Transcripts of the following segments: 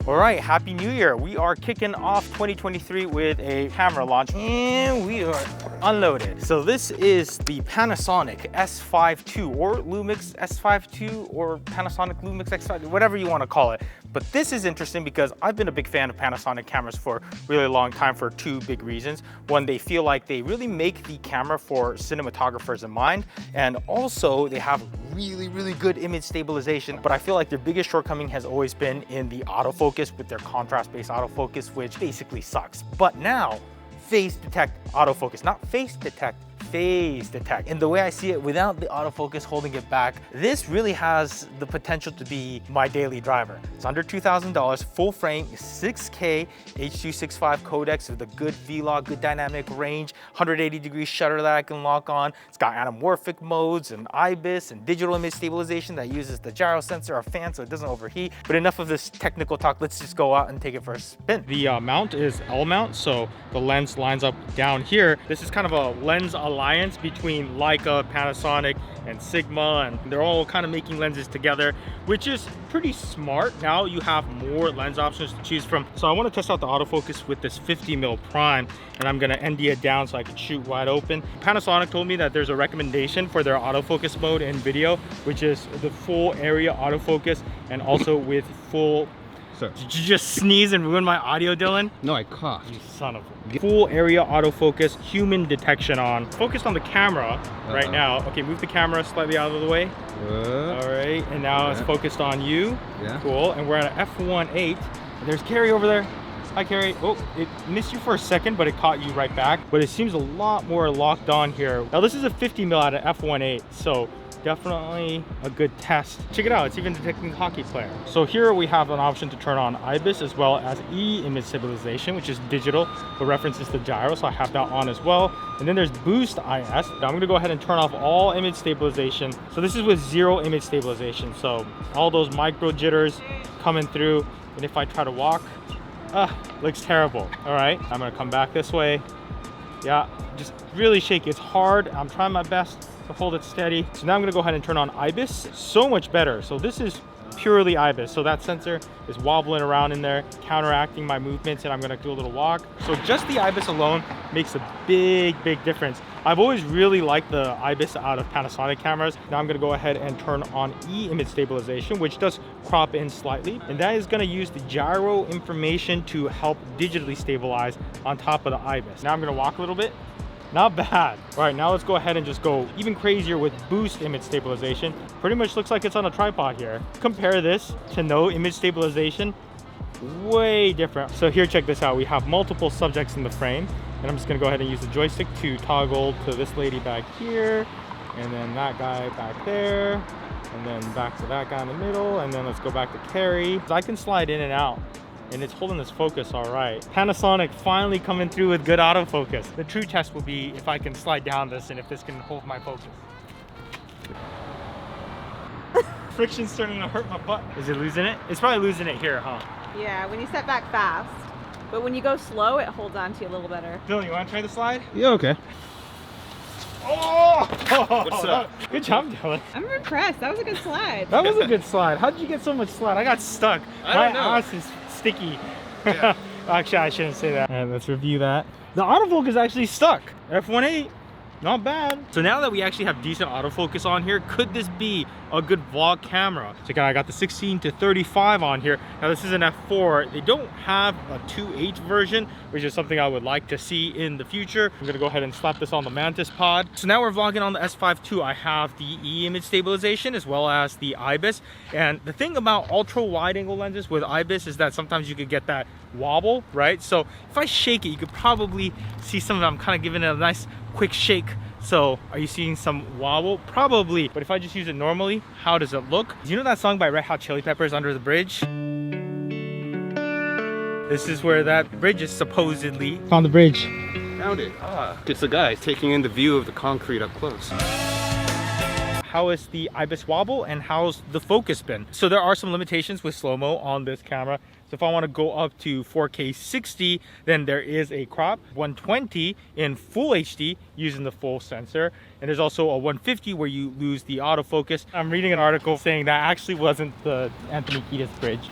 All right, Happy New Year. We are kicking off 2023 with a camera launch and we are unloaded. So this is the Panasonic S5ii or Lumix S5ii or Panasonic Lumix X5, whatever you want to call it. But this is interesting because I've been a big fan of Panasonic cameras for a really long time for two big reasons. One, they feel like they really make the camera for cinematographers in mind. And also they have really good image stabilization. But I feel like their biggest shortcoming has always been in the autofocus with their contrast-based autofocus, which basically sucks. But now, phase detect autofocus, not face detect, phase detect. And the way I see it, without the autofocus holding it back, this really has the potential to be my daily driver. It's under $2,000, full frame, 6K, H.265 codecs with a good V-log, good dynamic range, 180-degree shutter that I can lock on. It's got anamorphic modes and IBIS and digital image stabilization that uses the gyro sensor or fan so it doesn't overheat. But enough of this technical talk, let's just go out and take it for a spin. The mount is L mount, so the lens lines up down here. This is kind of a lens alliance between Leica, Panasonic, and Sigma, and they're all kind of making lenses together, which is pretty smart. Now you have more lens options to choose from. So I want to test out the autofocus with this 50mm prime, and I'm going to ND it down so I can shoot wide open. Panasonic told me that there's a recommendation for their autofocus mode in video, which is the full area autofocus and also with full... Sir. Did you just sneeze and ruin my audio, Dylan? No, I coughed. You son of a... Full area autofocus, human detection on. Focused on the camera right now. Okay, move the camera slightly out of the way. All right, and now it's focused on you. Yeah. Cool, and we're at an f1.8. There's Carrie over there. Hi, Carrie. Oh, it missed you for a second, but it caught you right back. But it seems a lot more locked on here. Now, this is a 50mm at an f1.8, so definitely a good test. Check it out, it's even detecting the hockey player. So here we have an option to turn on IBIS as well as image stabilization, which is digital, but references the gyro, so I have that on as well. And then there's boost IS. Now I'm gonna go ahead and turn off all image stabilization. So this is with 0 image stabilization. So all those micro jitters coming through. And if I try to walk, looks terrible. All right, I'm gonna come back this way. Yeah, just really shaky. It's hard, I'm trying my best to hold it steady. So now I'm gonna go ahead and turn on IBIS. So much better. So this is purely IBIS. So that sensor is wobbling around in there, counteracting my movements, and I'm gonna do a little walk. So just the IBIS alone makes a big difference. I've always really liked the IBIS out of Panasonic cameras. Now I'm gonna go ahead and turn on image stabilization, which does crop in slightly. And that is gonna use the gyro information to help digitally stabilize on top of the IBIS. Now I'm gonna walk a little bit. Not bad. All right, now let's go ahead and just go even crazier with boost image stabilization. Pretty much looks like it's on a tripod here. Compare this to no image stabilization. Way different. So here, check this out. We have multiple subjects in the frame, and I'm just gonna go ahead and use the joystick to toggle to this lady back here, and then that guy back there, and then back to that guy in the middle, and then let's go back to Carrie. I can slide in and out, and it's holding this focus all right. Panasonic finally coming through with good autofocus. The true test will be if I can slide down this and if this can hold my focus. Friction's starting to hurt my butt. Is it losing it? It's probably losing it here, huh? Yeah, when you step back fast. But when you go slow, it holds on to you a little better. Dylan, you want to try the slide? Yeah, okay. Oh! What's up? Good job, Dylan. I'm impressed. That was a good slide. That was a good slide. How did you get so much slide? I got stuck. My ass is sticky. Yeah. Actually, I shouldn't say that. All right, let's review that. The autofocus is actually stuck. F1.8. Not bad. So now that we actually have decent autofocus on here, could this be a good vlog camera? So I got the 16-35 on here. Now this is an f4. They don't have a 2.8 version, which is something I would like to see in the future. I'm gonna go ahead and slap this on the Mantis pod. So now we're vlogging on the S5ii. I have the image stabilization as well as the IBIS. And the thing about ultra wide angle lenses with IBIS is that sometimes you could get that wobble, right? So if I shake it, you could probably see some of them. I'm kind of giving it a nice quick shake. So are you seeing some wobble? Probably. But if I just use it normally, how does it look? Do you know that song by Red Hot Chili Peppers, Under the Bridge? This is where that bridge is supposedly. Found the bridge. Found it. It's the guy taking in the view of the concrete up close. How is the IBIS wobble and how's the focus been? So there are some limitations with slow-mo on this camera. So if I want to go up to 4K 60, then there is a crop. 120 in full HD using the full sensor. And there's also a 150 where you lose the autofocus. I'm reading an article saying that actually wasn't the Anthony Kiedis bridge.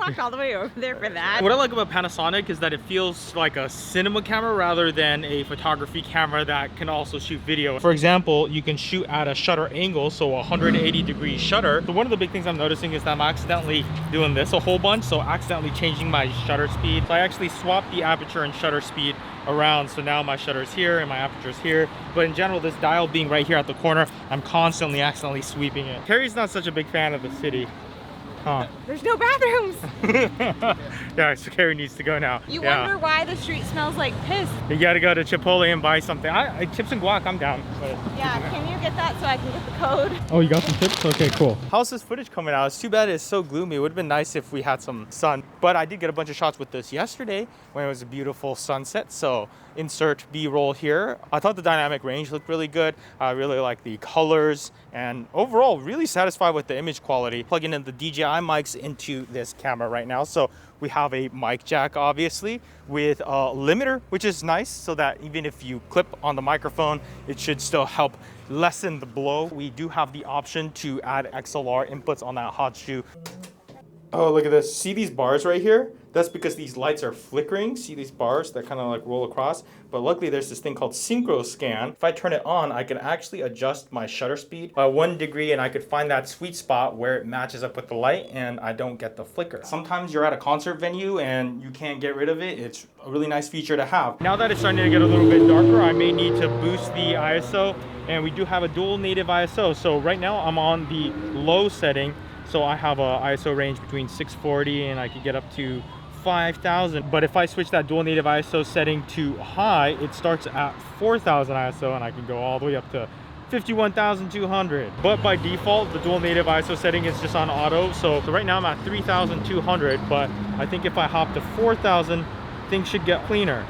walked all the way over there for that. What I like about Panasonic is that it feels like a cinema camera rather than a photography camera that can also shoot video. For example, you can shoot at a shutter angle, so 180-degree shutter. So one of the big things I'm noticing is that I'm accidentally doing this a whole bunch, so accidentally changing my shutter speed. So I actually swapped the aperture and shutter speed around, so now my shutter's here and my aperture's here. But in general, this dial being right here at the corner, I'm constantly accidentally sweeping it. Carrie's not such a big fan of the city. Huh. There's no bathrooms. Yeah, so Carrie needs to go now. You wonder why the street smells like piss. You gotta go to Chipotle and buy something. Chips and guac, I'm down. But... Yeah, can you get that so I can get the code? Oh, you got some tips? Okay, cool. How's this footage coming out? It's too bad it's so gloomy. It would have been nice if we had some sun. But I did get a bunch of shots with this yesterday when it was a beautiful sunset. So insert B-roll here. I thought the dynamic range looked really good. I really like the colors and overall really satisfied with the image quality. Plugging in the DJI mics into this camera right now. So we have a mic jack obviously with a limiter, which is nice so that even if you clip on the microphone, it should still help lessen the blow. We do have the option to add XLR inputs on that hot shoe. Oh, look at this. See these bars right here? That's because these lights are flickering. See these bars that kind of like roll across? But luckily there's this thing called synchro scan. If I turn it on, I can actually adjust my shutter speed by 1 degree and I could find that sweet spot where it matches up with the light and I don't get the flicker. Sometimes you're at a concert venue and you can't get rid of it. It's a really nice feature to have. Now that it's starting to get a little bit darker, I may need to boost the ISO, and we do have a dual native ISO. So right now I'm on the low setting. So I have a ISO range between 640 and I could get up to 5,000. But if I switch that dual native ISO setting to high, it starts at 4,000 ISO and I can go all the way up to 51,200. But by default, the dual native ISO setting is just on auto. So right now I'm at 3,200, but I think if I hop to 4,000, things should get cleaner.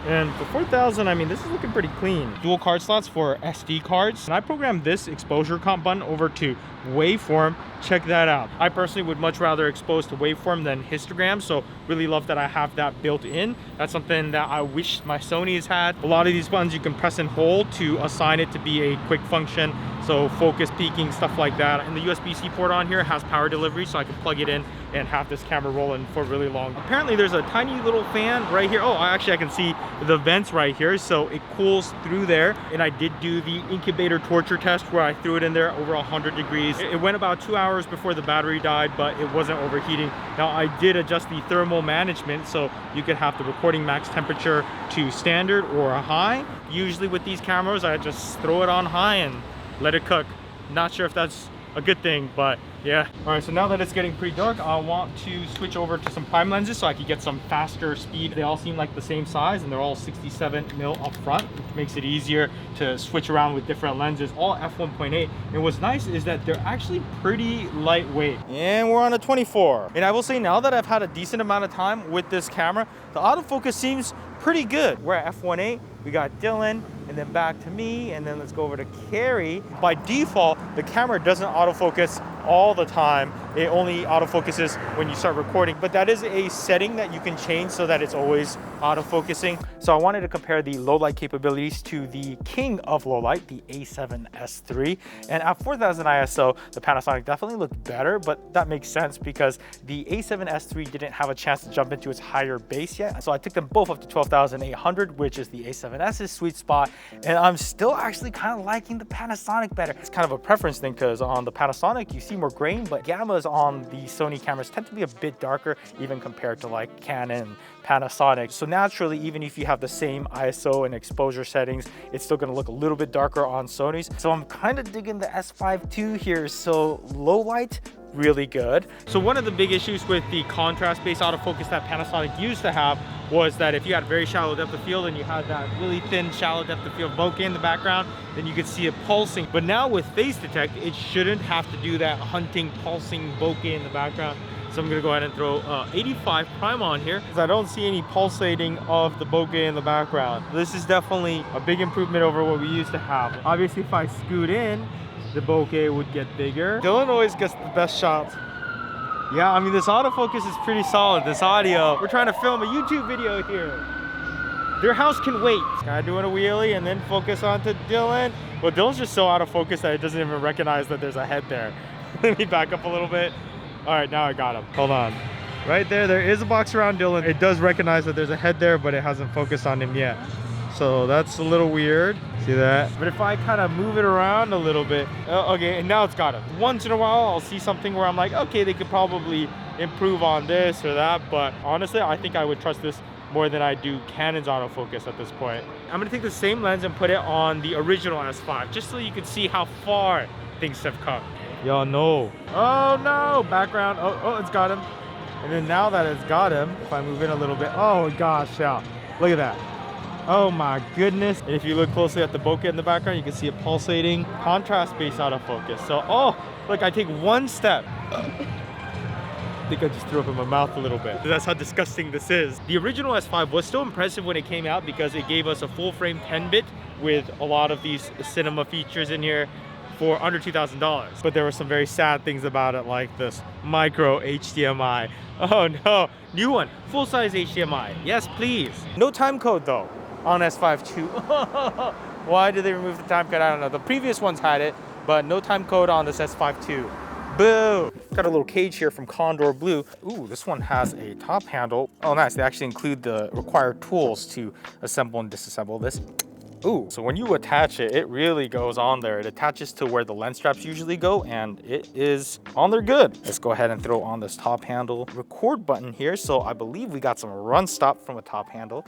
And for 4,000, I mean, this is looking pretty clean. Dual card slots for SD cards. And I programmed this exposure comp button over to waveform. Check that out. I personally would much rather expose to waveform than histogram, so really love that I have that built in. That's something that I wish my Sony's had. A lot of these buttons you can press and hold to assign it to be a quick function, so focus, peaking, stuff like that. And the USB-C port on here has power delivery, so I can plug it in and have this camera rolling for really long. Apparently there's a tiny little fan right here. Oh, actually I can see the vents right here, so it cools through there. And I did do the incubator torture test where I threw it in there over 100 degrees. It went about 2 hours before the battery died, but it wasn't overheating. Now I did adjust the thermal management, so you could have the recording max temperature to standard or a high. Usually with these cameras, I just throw it on high and let it cook. Not sure if that's a good thing, but yeah. All right, so now that it's getting pretty dark, I want to switch over to some prime lenses so I could get some faster speed. They all seem like the same size and they're all 67mm up front, which makes it easier to switch around with different lenses, all f1.8. And what's nice is that they're actually pretty lightweight. And we're on a 24. And I will say now that I've had a decent amount of time with this camera, the autofocus seems pretty good. We're at f1.8, we got Dylan, and then back to me, and then let's go over to Carrie. By default, the camera doesn't autofocus all the time. It only autofocuses when you start recording, but that is a setting that you can change so that it's always autofocusing. So I wanted to compare the low light capabilities to the king of low light, the A7S3. And at 4,000 ISO, the Panasonic definitely looked better, but that makes sense because the A7S3 didn't have a chance to jump into its higher base yet. So I took them both up to 12,800, which is the A7S's sweet spot. And I'm still actually kind of liking the Panasonic better. It's kind of a preference thing because on the Panasonic, you see more grain, but gammas on the Sony cameras tend to be a bit darker, even compared to like Canon, Panasonic. So naturally, even if you have the same ISO and exposure settings, it's still gonna look a little bit darker on Sony's. So I'm kind of digging the S5ii here. So low light, really good. So one of the big issues with the contrast-based autofocus that Panasonic used to have was that if you had very shallow depth of field and you had that really thin shallow depth of field bokeh in the background, then you could see it pulsing. But now with face detect, it shouldn't have to do that hunting pulsing bokeh in the background. So I'm gonna go ahead and throw 85 prime on here because I don't see any pulsating of the bokeh in the background. This is definitely a big improvement over what we used to have. Obviously, if I scoot in, the bokeh would get bigger. Dylan always gets the best shots. Yeah, I mean, this autofocus is pretty solid. This audio, we're trying to film a YouTube video here. Their house can wait. Guy doing a wheelie and then focus onto Dylan. Well, Dylan's just so out of focus that it doesn't even recognize that there's a head there. Let me back up a little bit. All right, now I got him. Hold on. Right there is a box around Dylan. It does recognize that there's a head there, but it hasn't focused on him yet. So that's a little weird. See that? But if I kind of move it around a little bit, okay, and now it's got him. Once in a while, I'll see something where I'm like, okay, they could probably improve on this or that. But honestly, I think I would trust this more than I do Canon's autofocus at this point. I'm gonna take the same lens and put it on the original S5, just so you can see how far things have come. Y'all know. Oh no, background. Oh, it's got him. And then now that it's got him, if I move in a little bit, oh gosh, yeah, look at that. Oh my goodness. And if you look closely at the bokeh in the background, you can see a pulsating contrast-based autofocus. So, oh, look, I take one step. I think I just threw up in my mouth a little bit. That's how disgusting this is. The original S5 was still impressive when it came out because it gave us a full frame 10-bit with a lot of these cinema features in here for under $2,000. But there were some very sad things about it, like this micro HDMI. Oh no, new one, full-size HDMI. Yes, please. No time code though on S5 II. Why did they remove the time code? I don't know. The previous ones had it, but no time code on this S5 II. Boo! Got a little cage here from Condor Blue. Ooh, this one has a top handle. Oh nice, they actually include the required tools to assemble and disassemble this. Ooh, so when you attach it, it really goes on there. It attaches to where the lens straps usually go, and it is on there good. Let's go ahead and throw on this top handle. Record button here, so I believe we got some run stop from a top handle.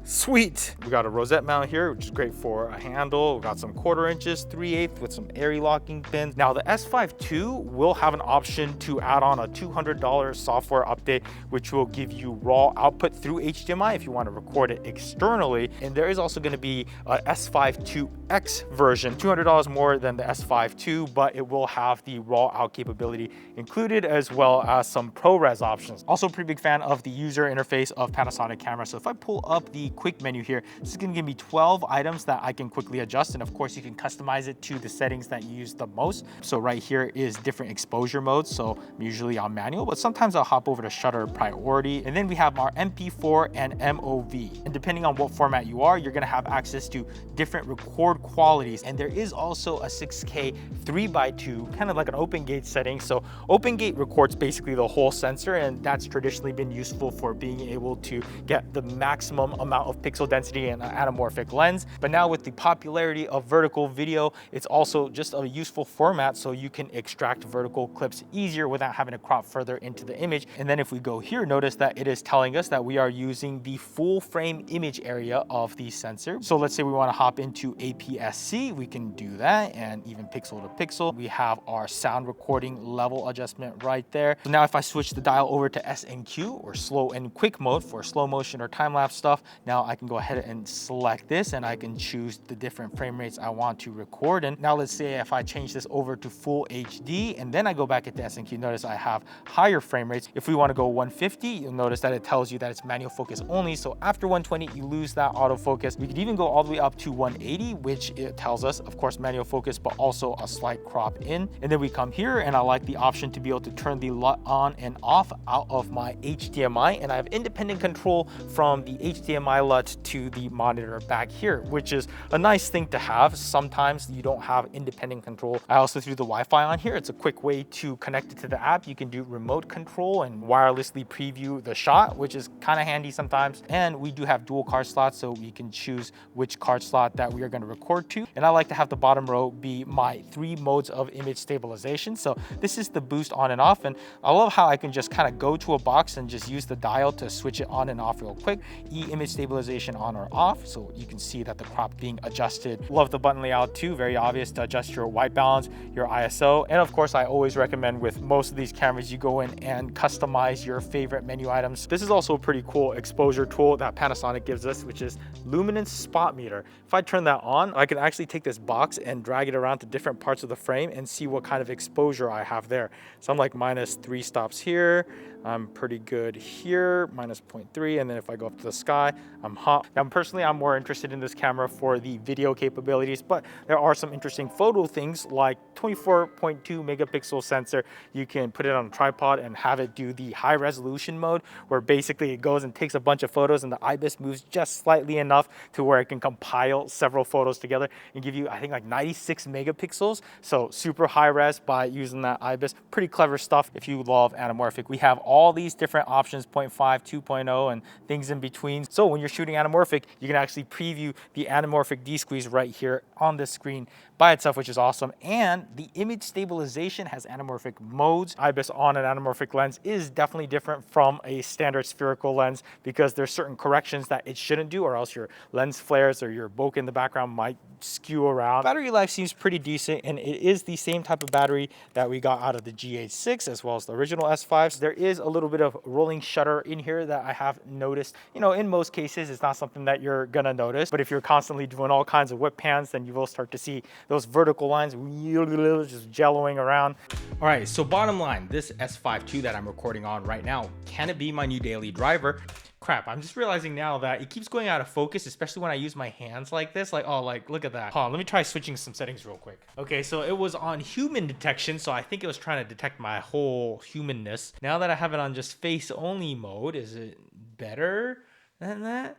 Sweet. We got a rosette mount here, which is great for a handle. We got some 1/4 inches, 3/8 with some airy locking pins. Now the S5 II will have an option to add on a $200 software update, which will give you raw output through HDMI if you want to record it externally. And there is also going to be a S5 IIX version, $200 more than the S5 II, but it will have the raw out capability included, as well as some ProRes options. Also, pretty big fan of the user interface of Panasonic camera. So if I pull up the quick menu here, this is going to give me 12 items that I can quickly adjust, and of course you can customize it to the settings that you use the most. So right here is different exposure modes, so I'm usually on manual, but sometimes I'll hop over to shutter priority. And then we have our MP4 and MOV, and depending on what format you are, you're going to have access to different record qualities. And there is also a 6K 3x2, kind of like an open gate setting. So open gate records basically the whole sensor, and that's traditionally been useful for being able to get the maximum amount of pixel density in an anamorphic lens. But now with the popularity of vertical video, it's also just a useful format, so you can extract vertical clips easier without having to crop further into the image. And then if we go here, notice that it is telling us that we are using the full frame image area of the sensor. So let's say we want to hop into APS-C, we can do that, and even pixel to pixel. We have our sound recording level adjustment right there. So now if I switch the dial over to S&Q, or slow and quick mode for slow motion or time-lapse stuff, now I can go ahead and select this, and I can choose the different frame rates I want to record. And now let's say if I change this over to full HD, and then I go back into S&Q, notice I have higher frame rates. If we want to go 150, you'll notice that it tells you that it's manual focus only. So after 120, you lose that autofocus. We could even go all the way up to 180, which it tells us, of course, manual focus, but also a slight crop in. And then we come here, and I like the option to be able to turn the LUT on and off out of my HDMI. And I have independent control from the HDMI LUT to the monitor back here, which is a nice thing to have. Sometimes you don't have independent control. I also threw the Wi-Fi on here. It's a quick way to connect it to the app. You can do remote control and wirelessly preview the shot, which is kind of handy sometimes. And we do have dual card slots, so we can choose which card slot that we are going to record to. And I like to have the bottom row be my 3 modes of image stabilization. So this is the boost on and off. And I love how I can just kind of go to a box and just use the dial to switch it on and off real quick. Image stabilization on or off, so you can see that the crop being adjusted. Love the button layout too, very obvious to adjust your white balance, your ISO. And of course, I always recommend with most of these cameras, you go in and customize your favorite menu items. This is also a pretty cool exposure tool that Panasonic gives us, which is luminance spot meter. If I turn that on, I can actually take this box and drag it around to different parts of the frame and see what kind of exposure I have there. So I'm like -3 stops here. I'm pretty good here, -0.3, and then if I go up to the sky, I'm hot. Now, personally, I'm more interested in this camera for the video capabilities, but there are some interesting photo things like 24.2 megapixel sensor. You can put it on a tripod and have it do the high resolution mode, where basically it goes and takes a bunch of photos and the IBIS moves just slightly enough to where it can compile several photos together and give you, I think, like 96 megapixels. So super high res by using that IBIS. Pretty clever stuff if you love anamorphic. We have all these different options, 0.5, 2.0, and things in between. So when you're shooting anamorphic, you can actually preview the anamorphic D-squeeze right here on the screen by itself, which is awesome. And the image stabilization has anamorphic modes. IBIS on an anamorphic lens is definitely different from a standard spherical lens because there's certain corrections that it shouldn't do, or else your lens flares or your bokeh in the background might skew around. Battery life seems pretty decent, and it is the same type of battery that we got out of the GH6 as well as the original S5s. There is a little bit of rolling shutter in here that I have noticed. You know, in most cases, it's not something that you're gonna notice, but if you're constantly doing all kinds of whip pans, then you will start to see those vertical lines just jelloing around. All right, so bottom line, this S5ii that I'm recording on right now, can it be my new daily driver? Crap, I'm just realizing now that it keeps going out of focus, especially when I use my hands like this. Like, oh, like, look at that. Hold on, let me try switching some settings real quick. Okay, so it was on human detection, so I think it was trying to detect my whole humanness. Now that I have it on just face only mode, is it better than that?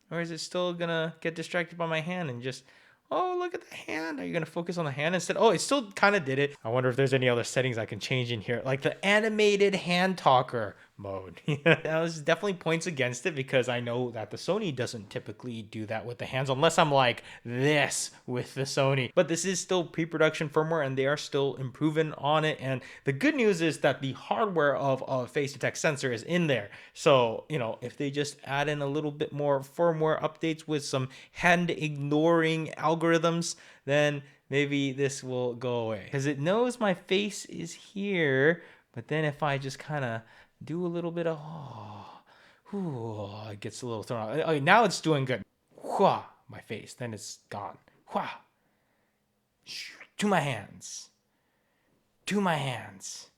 Or is it still gonna get distracted by my hand and just, oh, look at the hand. Are you going to focus on the hand instead? Oh, it still kind of did it. I wonder if there's any other settings I can change in here, like the animated hand talker mode. Now, this definitely points against it because I know that the Sony doesn't typically do that with the hands unless I'm like this with the Sony. But this is still pre-production firmware and they are still improving on it. And the good news is that the hardware of a face detect sensor is in there. So, you know, if they just add in a little bit more firmware updates with some hand ignoring algorithms, then maybe this will go away. Because it knows my face is here. But then if I just kind of do a little bit of, it gets a little thrown out. Okay, now it's doing good. My face, then it's gone. To my hands. To my hands.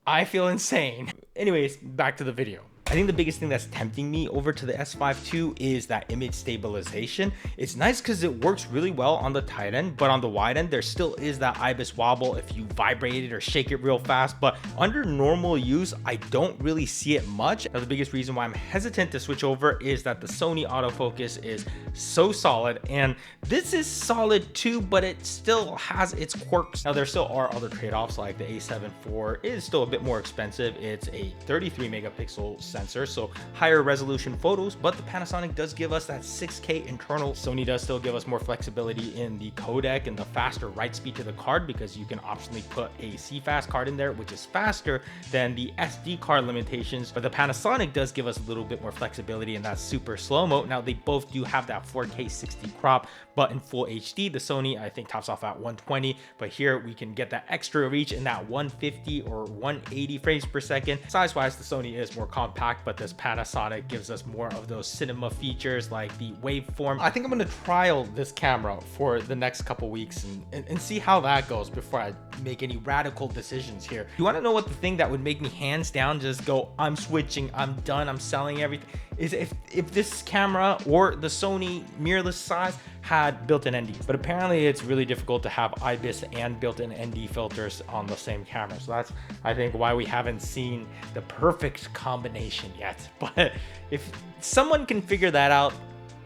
I feel insane. Anyways, back to the video. I think the biggest thing that's tempting me over to the S5ii is that image stabilization. It's nice because it works really well on the tight end, but on the wide end, there still is that IBIS wobble if you vibrate it or shake it real fast. But under normal use, I don't really see it much. Now, the biggest reason why I'm hesitant to switch over is that the Sony autofocus is so solid, and this is solid too, but it still has its quirks. Now, there still are other trade-offs, like the A7 IV is still a bit more expensive. It's a 33 megapixel sensor, so higher resolution photos, but the Panasonic does give us that 6K internal. Sony does still give us more flexibility in the codec and the faster write speed to the card, because you can optionally put a CFast card in there, which is faster than the SD card limitations. But the Panasonic does give us a little bit more flexibility in that super slow-mo. Now, they both do have that 4K 60 crop, but in full HD. The Sony, I think, tops off at 120, but here we can get that extra reach in that 150 or 180 frames per second. Size-wise, the Sony is more compact, but this Panasonic gives us more of those cinema features like the waveform. I think I'm gonna trial this camera for the next couple weeks and see how that goes before I make any radical decisions here. You wanna know what the thing that would make me hands down just go, I'm switching, I'm done, I'm selling everything, is if this camera or the Sony mirrorless size had built-in ND. But apparently it's really difficult to have IBIS and built-in ND filters on the same camera. So that's, I think, why we haven't seen the perfect combination yet. But if someone can figure that out,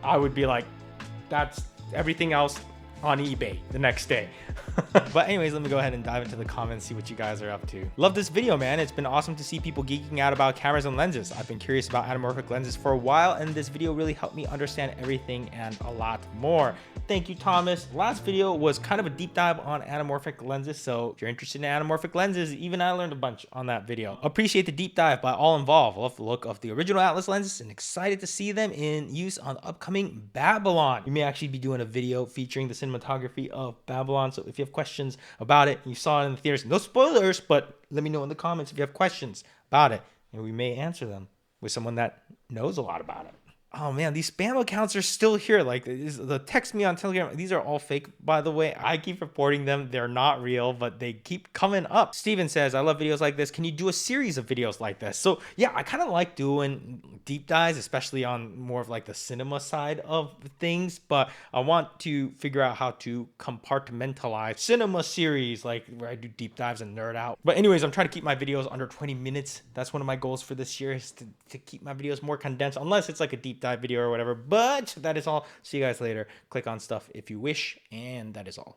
I would be like, that's everything else on eBay the next day. But anyways, let me go ahead and dive into the comments, see what you guys are up to. Love this video, man. It's been awesome to see people geeking out about cameras and lenses. I've been curious about anamorphic lenses for a while, and this video really helped me understand everything and a lot more. Thank you, Thomas. Last video was kind of a deep dive on anamorphic lenses, so if you're interested in anamorphic lenses, even I learned a bunch on that video. Appreciate the deep dive by all involved. Love the look of the original Atlas lenses and excited to see them in use on the upcoming Babylon. We may actually be doing a video featuring the cinematography of Babylon, so if you have questions about it, you saw it in the theaters, no spoilers, but let me know in the comments if you have questions about it, and we may answer them with someone that knows a lot about it. Oh man, these spam accounts are still here. Like the text me on Telegram. These are all fake, by the way. I keep reporting them. They're not real, but they keep coming up. Steven says, I love videos like this. Can you do a series of videos like this? So yeah, I kind of like doing deep dives, especially on more of like the cinema side of things. But I want to figure out how to compartmentalize cinema series, like where I do deep dives and nerd out. But anyways, I'm trying to keep my videos under 20 minutes. That's one of my goals for this year, is to keep my videos more condensed, unless it's like a deep dive video or whatever. But that is all. See you guys later. Click on stuff if you wish, and that is all.